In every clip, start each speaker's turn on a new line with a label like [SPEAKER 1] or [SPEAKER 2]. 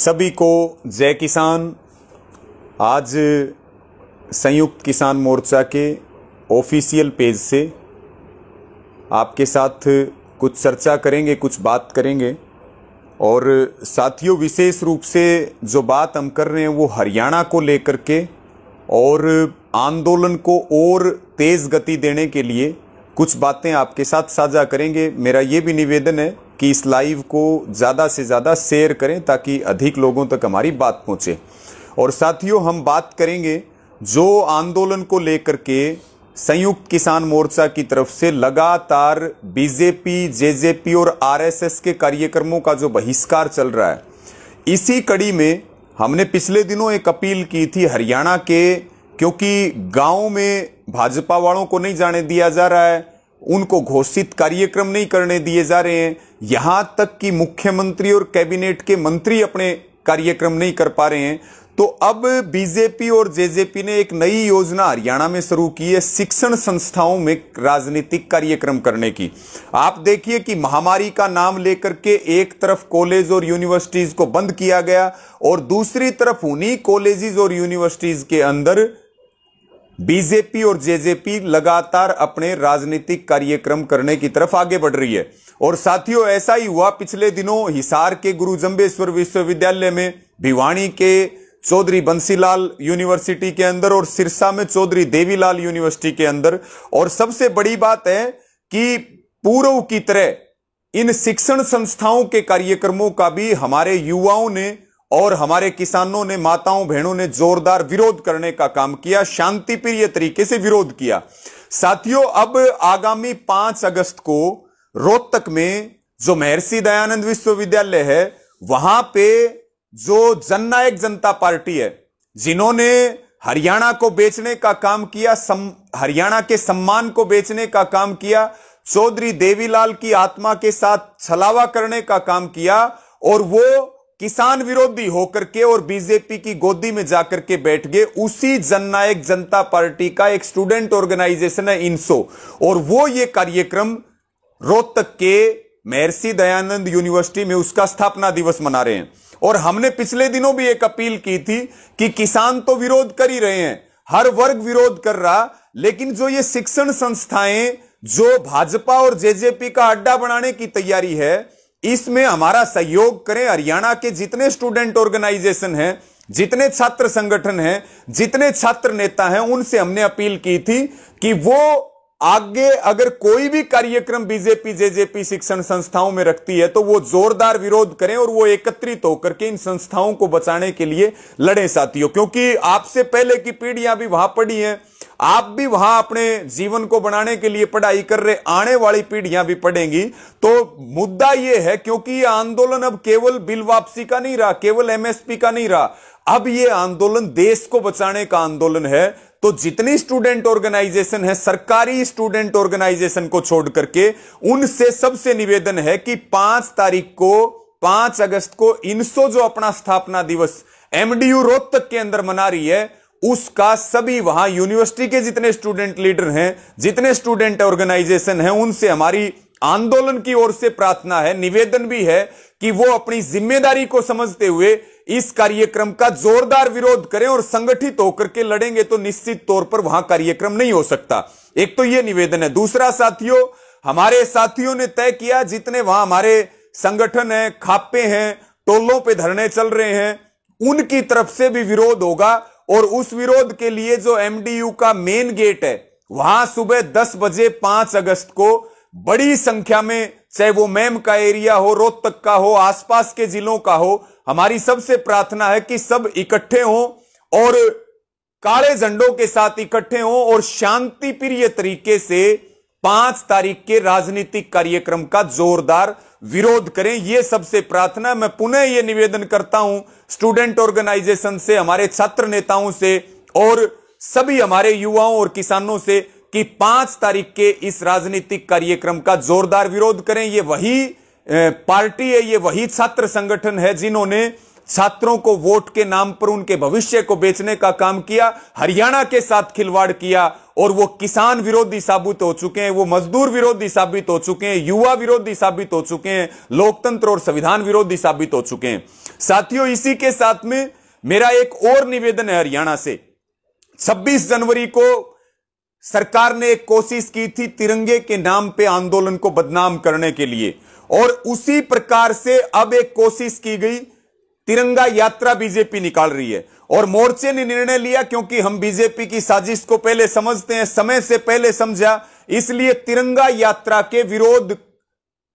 [SPEAKER 1] सभी को जय किसान। आज संयुक्त किसान मोर्चा के ऑफिशियल पेज से आपके साथ कुछ चर्चा करेंगे, कुछ बात करेंगे। और साथियों, विशेष रूप से जो बात हम कर रहे हैं वो हरियाणा को लेकर के और आंदोलन को और तेज गति देने के लिए कुछ बातें आपके साथ साझा करेंगे। मेरा ये भी निवेदन है कि इस लाइव को ज़्यादा से ज़्यादा शेयर करें ताकि अधिक लोगों तक हमारी बात पहुंचे। और साथियों, हम बात करेंगे जो आंदोलन को लेकर के संयुक्त किसान मोर्चा की तरफ से लगातार बीजेपी, जेजेपी और आरएसएस के कार्यक्रमों का जो बहिष्कार चल रहा है। इसी कड़ी में हमने पिछले दिनों एक अपील की थी हरियाणा के, क्योंकि गांव में भाजपा वालों को नहीं जाने दिया जा रहा है, उनको घोषित कार्यक्रम नहीं करने दिए जा रहे हैं, यहां तक कि मुख्यमंत्री और कैबिनेट के मंत्री अपने कार्यक्रम नहीं कर पा रहे हैं। तो अब बीजेपी और जेजेपी ने एक नई योजना हरियाणा में शुरू की है शिक्षण संस्थाओं में राजनीतिक कार्यक्रम करने की। आप देखिए कि महामारी का नाम लेकर के एक तरफ कॉलेज और यूनिवर्सिटीज को बंद किया गया और दूसरी तरफ उन्हीं कॉलेजेस और यूनिवर्सिटीज के अंदर बीजेपी और जेजेपी लगातार अपने राजनीतिक कार्यक्रम करने की तरफ आगे बढ़ रही है। और साथियों, ऐसा ही हुआ पिछले दिनों हिसार के गुरु जंबेश्वर विश्वविद्यालय में, भिवानी के चौधरी बंसीलाल यूनिवर्सिटी के अंदर और सिरसा में चौधरी देवीलाल यूनिवर्सिटी के अंदर। और सबसे बड़ी बात है कि पूर्व की तरह इन शिक्षण संस्थाओं के कार्यक्रमों का भी हमारे युवाओं ने और हमारे किसानों ने, माताओं बहनों ने जोरदार विरोध करने का काम किया, शांतिप्रिय तरीके से विरोध किया। साथियों, अब आगामी 5 अगस्त को रोहतक में जो महर्षि दयानंद विश्वविद्यालय है, वहां पे जो जननायक जनता पार्टी है, जिन्होंने हरियाणा को बेचने का काम किया, हरियाणा के सम्मान को बेचने का काम किया, चौधरी देवीलाल की आत्मा के साथ छलावा करने का काम किया, और वो किसान विरोधी होकर के और बीजेपी की गोदी में जाकर के बैठ गए। उसी जननायक जनता पार्टी का एक स्टूडेंट ऑर्गेनाइजेशन है इनसो, और वो ये कार्यक्रम रोहतक के महर्षि दयानंद यूनिवर्सिटी में उसका स्थापना दिवस मना रहे हैं। और हमने पिछले दिनों भी एक अपील की थी कि किसान तो विरोध कर ही रहे हैं, हर वर्ग विरोध कर रहा, लेकिन जो ये शिक्षण संस्थाएं जो भाजपा और जेजेपी का अड्डा बनाने की तैयारी है, इसमें हमारा सहयोग करें। हरियाणा के जितने स्टूडेंट ऑर्गेनाइजेशन हैं, जितने छात्र संगठन हैं, जितने छात्र नेता हैं, उनसे हमने अपील की थी कि वो आगे अगर कोई भी कार्यक्रम बीजेपी जेजेपी शिक्षण संस्थाओं में रखती है तो वो जोरदार विरोध करें और वो एकत्रित होकर के इन संस्थाओं को बचाने के लिए लड़ें साथियों। क्योंकि आपसे पहले की पीढ़ियां भी वहां पढ़ी हैं, आप भी वहां अपने जीवन को बनाने के लिए पढ़ाई कर रहे, आने वाली पीढ़ियां भी पढ़ेंगी। तो मुद्दा यह है, क्योंकि यह आंदोलन अब केवल बिल वापसी का नहीं रहा, केवल एमएसपी का नहीं रहा, अब यह आंदोलन देश को बचाने का आंदोलन है। तो जितनी स्टूडेंट ऑर्गेनाइजेशन है, सरकारी स्टूडेंट ऑर्गेनाइजेशन को छोड़ करके, उनसे सबसे निवेदन है कि 5 अगस्त को इनसो जो अपना स्थापना दिवस एमडीयू रोहतक के अंदर मना रही है, उसका सभी वहां यूनिवर्सिटी के जितने स्टूडेंट लीडर हैं, जितने स्टूडेंट ऑर्गेनाइजेशन हैं, उनसे हमारी आंदोलन की ओर से प्रार्थना है, निवेदन भी है कि वो अपनी जिम्मेदारी को समझते हुए इस कार्यक्रम का जोरदार विरोध करें और संगठित होकर के लड़ेंगे तो निश्चित तौर पर वहां कार्यक्रम नहीं हो सकता। एक तो यह निवेदन है। दूसरा साथियों, हमारे साथियों ने तय किया, जितने वहां हमारे संगठन है, खापे हैं, टोलों पे धरने चल रहे हैं, उनकी तरफ से भी विरोध होगा। और उस विरोध के लिए जो एमडीयू का मेन गेट है, वहां सुबह 10 बजे 5 अगस्त को बड़ी संख्या में, चाहे वो मेम का एरिया हो, रोहतक का हो, आसपास के जिलों का हो, हमारी सबसे प्रार्थना है कि सब इकट्ठे हों और काले झंडों के साथ इकट्ठे हों और शांति प्रिय तरीके से 5 तारीख के राजनीतिक कार्यक्रम का जोरदार विरोध करें। यह सबसे प्रार्थना। मैं पुनः यह निवेदन करता हूं स्टूडेंट ऑर्गेनाइजेशन से, हमारे छात्र नेताओं से और सभी हमारे युवाओं और किसानों से कि 5 तारीख के इस राजनीतिक कार्यक्रम का जोरदार विरोध करें। ये वही पार्टी है, ये वही छात्र संगठन है जिन्होंने छात्रों को वोट के नाम पर उनके भविष्य को बेचने का काम किया, हरियाणा के साथ खिलवाड़ किया और वो किसान विरोधी साबित हो चुके हैं, वो मजदूर विरोधी साबित हो चुके हैं, युवा विरोधी साबित हो चुके हैं, लोकतंत्र और संविधान विरोधी साबित हो चुके हैं। साथियों, इसी के साथ में मेरा एक और निवेदन है हरियाणा से। 26 जनवरी को सरकार ने एक कोशिश की थी तिरंगे के नाम पे आंदोलन को बदनाम करने के लिए, और उसी प्रकार से अब एक कोशिश की गई, तिरंगा यात्रा बीजेपी निकाल रही है। और मोर्चे ने निर्णय लिया, क्योंकि हम बीजेपी की साजिश को पहले समझते हैं, समय से पहले समझा, इसलिए तिरंगा यात्रा के विरोध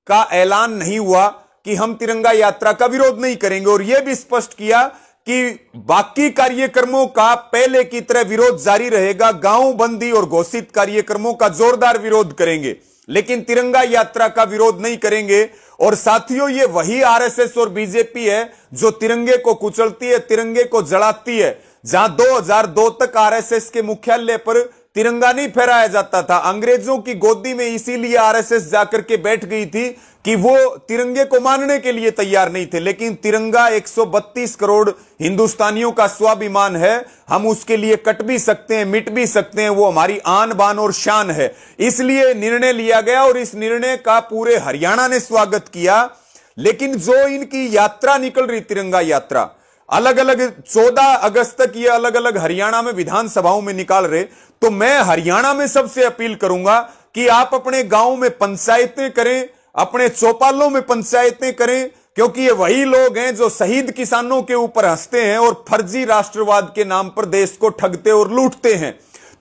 [SPEAKER 1] का ऐलान नहीं हुआ कि हम तिरंगा यात्रा का विरोध नहीं करेंगे, और यह भी स्पष्ट किया कि बाकी कार्यक्रमों का पहले की तरह विरोध जारी रहेगा, गांव बंदी और घोषित कार्यक्रमों का जोरदार विरोध करेंगे, लेकिन तिरंगा यात्रा का विरोध नहीं करेंगे। और साथियों, ये वही आरएसएस और बीजेपी है जो तिरंगे को कुचलती है, तिरंगे को जलाती है। जहां 2002 तक आरएसएस के मुख्यालय पर तिरंगा नहीं फहराया जाता था, अंग्रेजों की गोदी में इसीलिए आरएसएस जाकर के बैठ गई थी कि वो तिरंगे को मानने के लिए तैयार नहीं थे। लेकिन तिरंगा 132 करोड़ हिंदुस्तानियों का स्वाभिमान है, हम उसके लिए कट भी सकते हैं, मिट भी सकते हैं, वो हमारी आन बान और शान है। इसलिए निर्णय लिया गया और इस निर्णय का पूरे हरियाणा ने स्वागत किया। लेकिन जो इनकी यात्रा निकल रही, तिरंगा यात्रा, अलग अलग 14 अगस्त तक ये अलग अलग हरियाणा में विधानसभाओं में निकाल रहे, तो मैं हरियाणा में सबसे अपील करूंगा कि आप अपने गांव में पंचायतें करें, अपने चौपालों में पंचायतें करें, क्योंकि ये वही लोग हैं जो शहीद किसानों के ऊपर हंसते हैं और फर्जी राष्ट्रवाद के नाम पर देश को ठगते और लूटते हैं।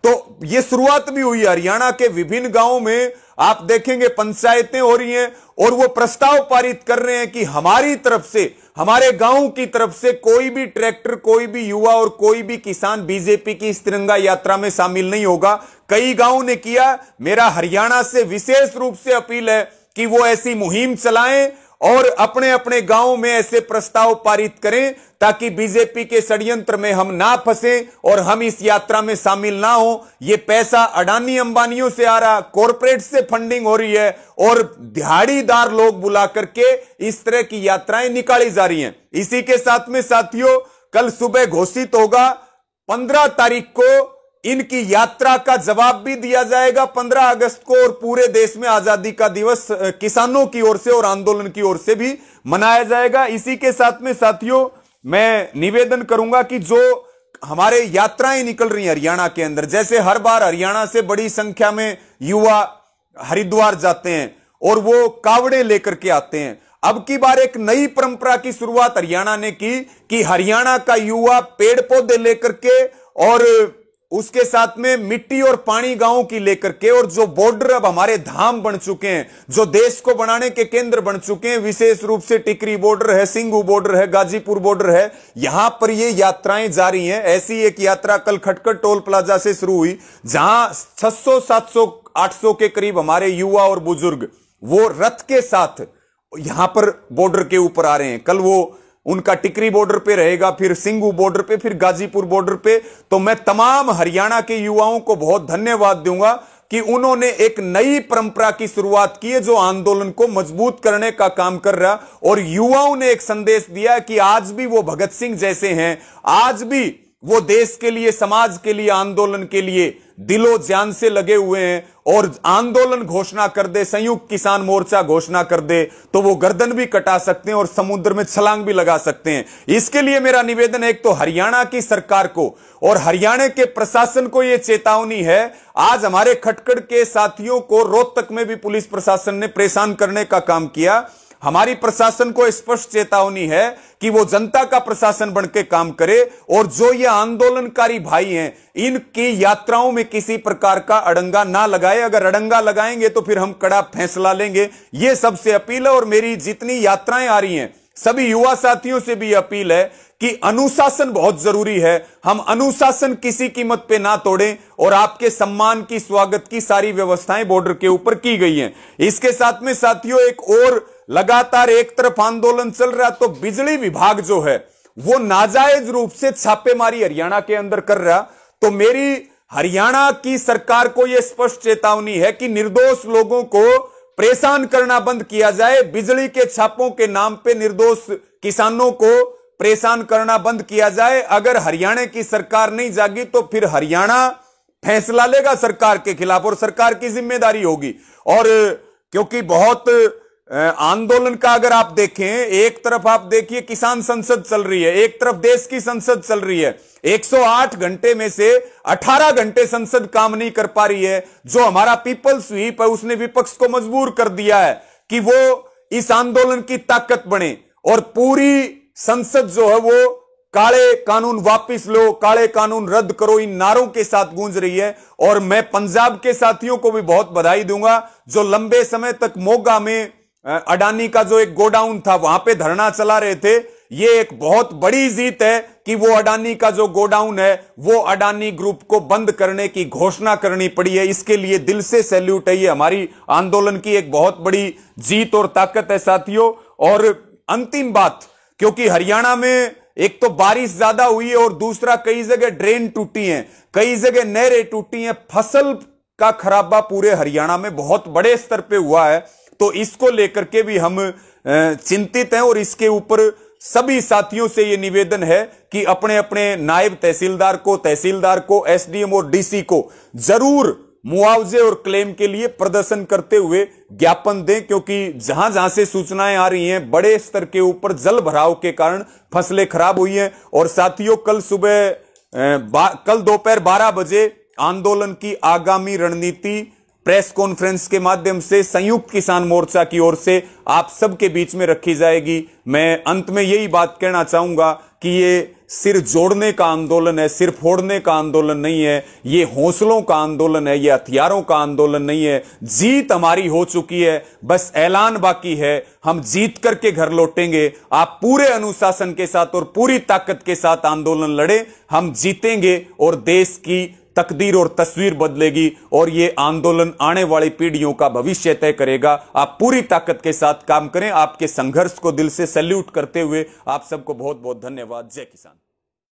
[SPEAKER 1] तो ये शुरुआत भी हुई हरियाणा के विभिन्न गांवों में, आप देखेंगे पंचायतें हो रही हैं और वो प्रस्ताव पारित कर रहे हैं कि हमारी तरफ से, हमारे गांव की तरफ से कोई भी ट्रैक्टर, कोई भी युवा और कोई भी किसान बीजेपी की इस तिरंगा यात्रा में शामिल नहीं होगा। कई गांवों ने किया। मेरा हरियाणा से विशेष रूप से अपील है कि वो ऐसी मुहिम चलाएं और अपने अपने गांव में ऐसे प्रस्ताव पारित करें, ताकि बीजेपी के षड्यंत्र में हम ना फंसे और हम इस यात्रा में शामिल ना हो। ये पैसा अडानी अंबानियों से आ रहा, कॉरपोरेट से फंडिंग हो रही है और दिहाड़ीदार लोग बुला करके इस तरह की यात्राएं निकाली जा रही हैं। इसी के साथ में साथियों, कल सुबह घोषित होगा 15 तारीख को इनकी यात्रा का जवाब भी दिया जाएगा 15 अगस्त को, और पूरे देश में आजादी का दिवस किसानों की ओर से और आंदोलन की ओर से भी मनाया जाएगा। इसी के साथ में साथियों, मैं निवेदन करूंगा कि जो हमारे यात्राएं निकल रही हैं हरियाणा के अंदर, जैसे हर बार हरियाणा से बड़ी संख्या में युवा हरिद्वार जाते हैं और वो कावड़े लेकर के आते हैं, अब की बार एक नई परंपरा की शुरुआत हरियाणा ने की कि हरियाणा का युवा पेड़ पौधे लेकर के और उसके साथ में मिट्टी और पानी गांवों की लेकर के, और जो बॉर्डर अब हमारे धाम बन चुके हैं, जो देश को बनाने के केंद्र बन चुके हैं, विशेष रूप से टिकरी बॉर्डर है, सिंगू बॉर्डर है, गाजीपुर बॉर्डर है, यहां पर ये यात्राएं जारी हैं। ऐसी एक यात्रा कल खटखट टोल प्लाजा से शुरू हुई, जहां 600, 700, 800 के करीब हमारे युवा और बुजुर्ग वो रथ के साथ यहां पर बॉर्डर के ऊपर आ रहे हैं। कल वो उनका टिकरी बॉर्डर पे रहेगा, फिर सिंगू बॉर्डर पे, फिर गाजीपुर बॉर्डर पे। तो मैं तमाम हरियाणा के युवाओं को बहुत धन्यवाद दूंगा कि उन्होंने एक नई परंपरा की शुरुआत की है जो आंदोलन को मजबूत करने का काम कर रहा, और युवाओं ने एक संदेश दिया कि आज भी वो भगत सिंह जैसे हैं, आज भी वो देश के लिए, समाज के लिए, आंदोलन के लिए दिलो जान से लगे हुए हैं। और आंदोलन घोषणा कर दे, संयुक्त किसान मोर्चा घोषणा कर दे, तो वो गर्दन भी कटा सकते हैं और समुद्र में छलांग भी लगा सकते हैं। इसके लिए मेरा निवेदन है, एक तो हरियाणा की सरकार को और हरियाणा के प्रशासन को यह चेतावनी है। आज हमारे खटखड़ के साथियों को रोहतक में भी पुलिस प्रशासन ने परेशान करने का काम किया। हमारी प्रशासन को स्पष्ट चेतावनी है कि वो जनता का प्रशासन बनकर काम करे, और जो ये आंदोलनकारी भाई हैं इनकी यात्राओं में किसी प्रकार का अड़ंगा ना लगाए। अगर अड़ंगा लगाएंगे तो फिर हम कड़ा फैसला लेंगे। ये सबसे अपील है। और मेरी जितनी यात्राएं आ रही हैं, सभी युवा साथियों से भी अपील है कि अनुशासन बहुत जरूरी है। हम अनुशासन किसी कीमत पे ना तोड़ें, और आपके सम्मान की, स्वागत की सारी व्यवस्थाएं बॉर्डर के ऊपर की गई हैं। इसके साथ में साथियों, एक और लगातार एक तरफ आंदोलन चल रहा, तो बिजली विभाग जो है वो नाजायज रूप से छापेमारी हरियाणा के अंदर कर रहा। तो मेरी हरियाणा की सरकार को यह स्पष्ट चेतावनी है कि निर्दोष लोगों को परेशान करना बंद किया जाए। बिजली के छापों के नाम पे निर्दोष किसानों को परेशान करना बंद किया जाए। अगर हरियाणा की सरकार नहीं जागी तो फिर हरियाणा फैसला लेगा सरकार के खिलाफ और सरकार की जिम्मेदारी होगी। और क्योंकि बहुत आंदोलन का अगर आप देखें, एक तरफ आप देखिए किसान संसद चल रही है, एक तरफ देश की संसद चल रही है। 108 घंटे में से 18 घंटे संसद काम नहीं कर पा रही है। जो हमारा पीपल्स व्हीप है उसने विपक्ष को मजबूर कर दिया है कि वो इस आंदोलन की ताकत बने और पूरी संसद जो है वो काले कानून वापिस लो, काले कानून रद्द करो, इन नारों के साथ गूंज रही है। और मैं पंजाब के साथियों को भी बहुत बधाई दूंगा जो लंबे समय तक मोगा में अडानी का जो एक गोडाउन था वहां पे धरना चला रहे थे। ये एक बहुत बड़ी जीत है कि वो अडानी का जो गोडाउन है वो अडानी ग्रुप को बंद करने की घोषणा करनी पड़ी है। इसके लिए दिल से सैल्यूट है, ये हमारी आंदोलन की एक बहुत बड़ी जीत और ताकत है साथियों। और अंतिम बात, क्योंकि हरियाणा में एक तो बारिश ज्यादा हुई है और दूसरा कई जगह ड्रेन टूटी हैं, कई जगह नहरें टूटी हैं, फसल का खराबा पूरे हरियाणा में बहुत बड़े स्तर पे हुआ है। तो इसको लेकर के भी हम चिंतित हैं और इसके ऊपर सभी साथियों से यह निवेदन है कि अपने अपने नायब तहसीलदार को, एसडीएम और डीसी को जरूर मुआवजे और क्लेम के लिए प्रदर्शन करते हुए ज्ञापन दें, क्योंकि जहां जहां से सूचनाएं आ रही हैं बड़े स्तर के ऊपर जल भराव के कारण फसलें खराब हुई हैं। और साथियों कल दोपहर 12 बजे आंदोलन की आगामी रणनीति प्रेस कॉन्फ्रेंस के माध्यम से संयुक्त किसान मोर्चा की ओर से आप सबके बीच में रखी जाएगी। मैं अंत में यही बात कहना चाहूंगा कि ये सिर जोड़ने का आंदोलन है, सिर फोड़ने का आंदोलन नहीं है, ये हौसलों का आंदोलन है, ये हथियारों का आंदोलन नहीं है। जीत हमारी हो चुकी है, बस ऐलान बाकी है। हम जीत करके घर लौटेंगे। आप पूरे अनुशासन के साथ और पूरी ताकत के साथ आंदोलन लड़े, हम जीतेंगे और देश की तकदीर और तस्वीर बदलेगी और ये आंदोलन आने वाली पीढ़ियों का भविष्य तय करेगा। आप पूरी ताकत के साथ काम करें। आपके संघर्ष को दिल से सैल्यूट करते हुए आप सबको बहुत बहुत धन्यवाद। जय किसान।